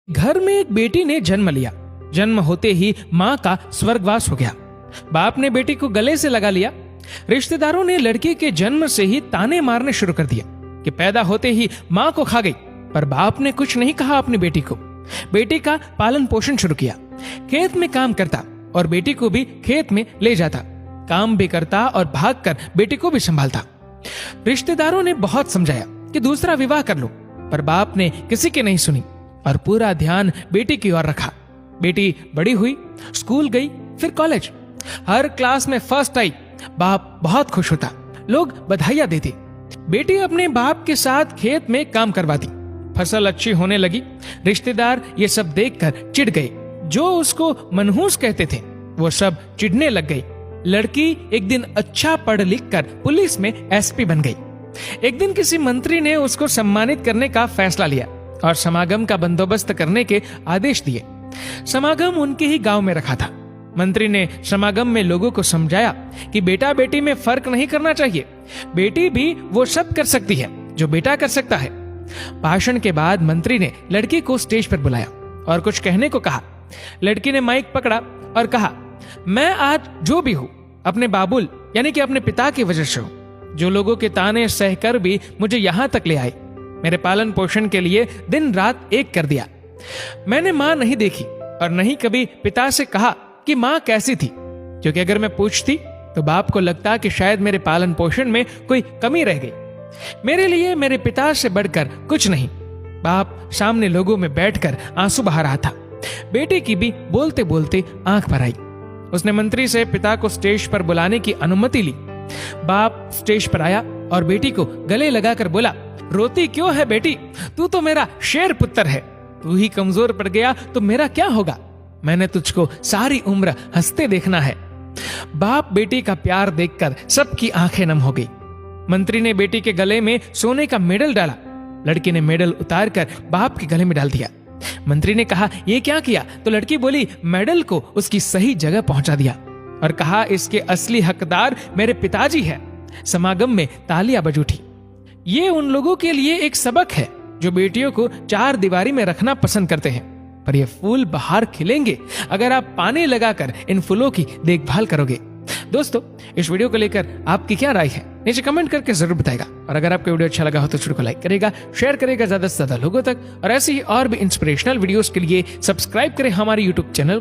घर में एक बेटी ने जन्म लिया। जन्म होते ही माँ का स्वर्गवास हो गया। बाप ने बेटी को गले से लगा लिया। रिश्तेदारों ने लड़की के जन्म से ही ताने मारने शुरू कर दिए कि पैदा होते ही माँ को खा गई, पर बाप ने कुछ नहीं कहा अपनी बेटी को। बेटी का पालन पोषण शुरू किया। खेत में काम करता और बेटी को भी खेत में ले जाता। काम भी करता और भागकर बेटी को भी संभालता। रिश्तेदारों ने बहुत समझाया कि दूसरा विवाह कर लो, पर बाप ने किसी की नहीं सुनी और पूरा ध्यान बेटी की ओर रखा। बेटी बड़ी हुई, स्कूल गई, फिर कॉलेज। हर क्लास में फर्स्ट आई। बाप बहुत खुश होता, लोग बधाइयां देते। बेटी अपने बाप के साथ खेत में काम करवाती। फसल अच्छी होने लगी। रिश्तेदार ये सब देखकर चिढ़ गए। जो उसको मनहूस कहते थे वो सब चिढ़ने लग गए। लड़की एक दिन अच्छा पढ़ लिख कर पुलिस में एसपी बन गई। एक दिन किसी मंत्री ने उसको सम्मानित करने का फैसला लिया और समागम का बंदोबस्त करने के आदेश दिए। समागम उनके ही गांव में रखा था। मंत्री ने समागम में लोगों को समझाया कि बेटा बेटी में फर्क नहीं करना चाहिए। बेटी भी वो सब कर सकती है जो बेटा कर सकता है। भाषण के बाद मंत्री ने लड़की को स्टेज पर बुलाया और कुछ कहने को कहा। लड़की ने माइक पकड़ा और कहा, मैं आज जो भी हूं अपने बाबुल यानी कि अपने पिता की वजह से हूं, जो लोगों के ताने सहकर भी मुझे यहां तक ले आए। मेरे पालन पोषण के लिए दिन रात एक कर दिया। मैंने मां नहीं देखी और नहीं कभी पिता से कहा कि मां कैसी थी, क्योंकि अगर मैं पूछती तो बाप को लगता कि शायद मेरे पालन पोषण में कोई कमी रह गई। मेरे लिए मेरे पिता से बढ़कर कुछ नहीं। बाप सामने लोगों में बैठकर आंसू बहा रहा था। बेटी की भी बोलते बोलते आंख भर आई। उसने मंत्री से पिता को स्टेज पर बुलाने की अनुमति ली। बाप स्टेज पर आया और बेटी को गले लगाकर बोला, रोती क्यों है बेटी? तू तो मेरा शेर पुत्र है। तू ही कमजोर पड़ गया तो मेरा क्या होगा? मैंने तुझको सारी उम्र हंसते देखना है। बाप बेटी का प्यार देखकर सबकी आंखें नम हो गई। मंत्री ने बेटी के गले में सोने का मेडल डाला। लड़की ने मेडल उतारकर बाप के गले में डाल दिया। मंत्री ने कहा, ये क्या किया? तो लड़की बोली, मेडल को उसकी सही जगह पहुंचा दिया और कहा, इसके असली हकदार मेरे पिताजी हैं। समागम में तालियां बज उठी। ये उन लोगों के लिए एक सबक है जो बेटियों को चार दीवारी में रखना पसंद करते हैं, पर ये फूल बाहर खिलेंगे अगर आप पानी लगाकर इन फूलों की देखभाल करोगे। दोस्तों, इस वीडियो को लेकर आपकी क्या राय है नीचे कमेंट करके जरूर बताएगा। और अगर आपको वीडियो अच्छा लगा हो तो वीडियो को लाइक करेगा, शेयर करेगा ज्यादा से ज्यादा लोगों तक। और ऐसे ही और भी इंस्पिरेशनल वीडियोस के लिए सब्सक्राइब करें हमारे यूट्यूब चैनल।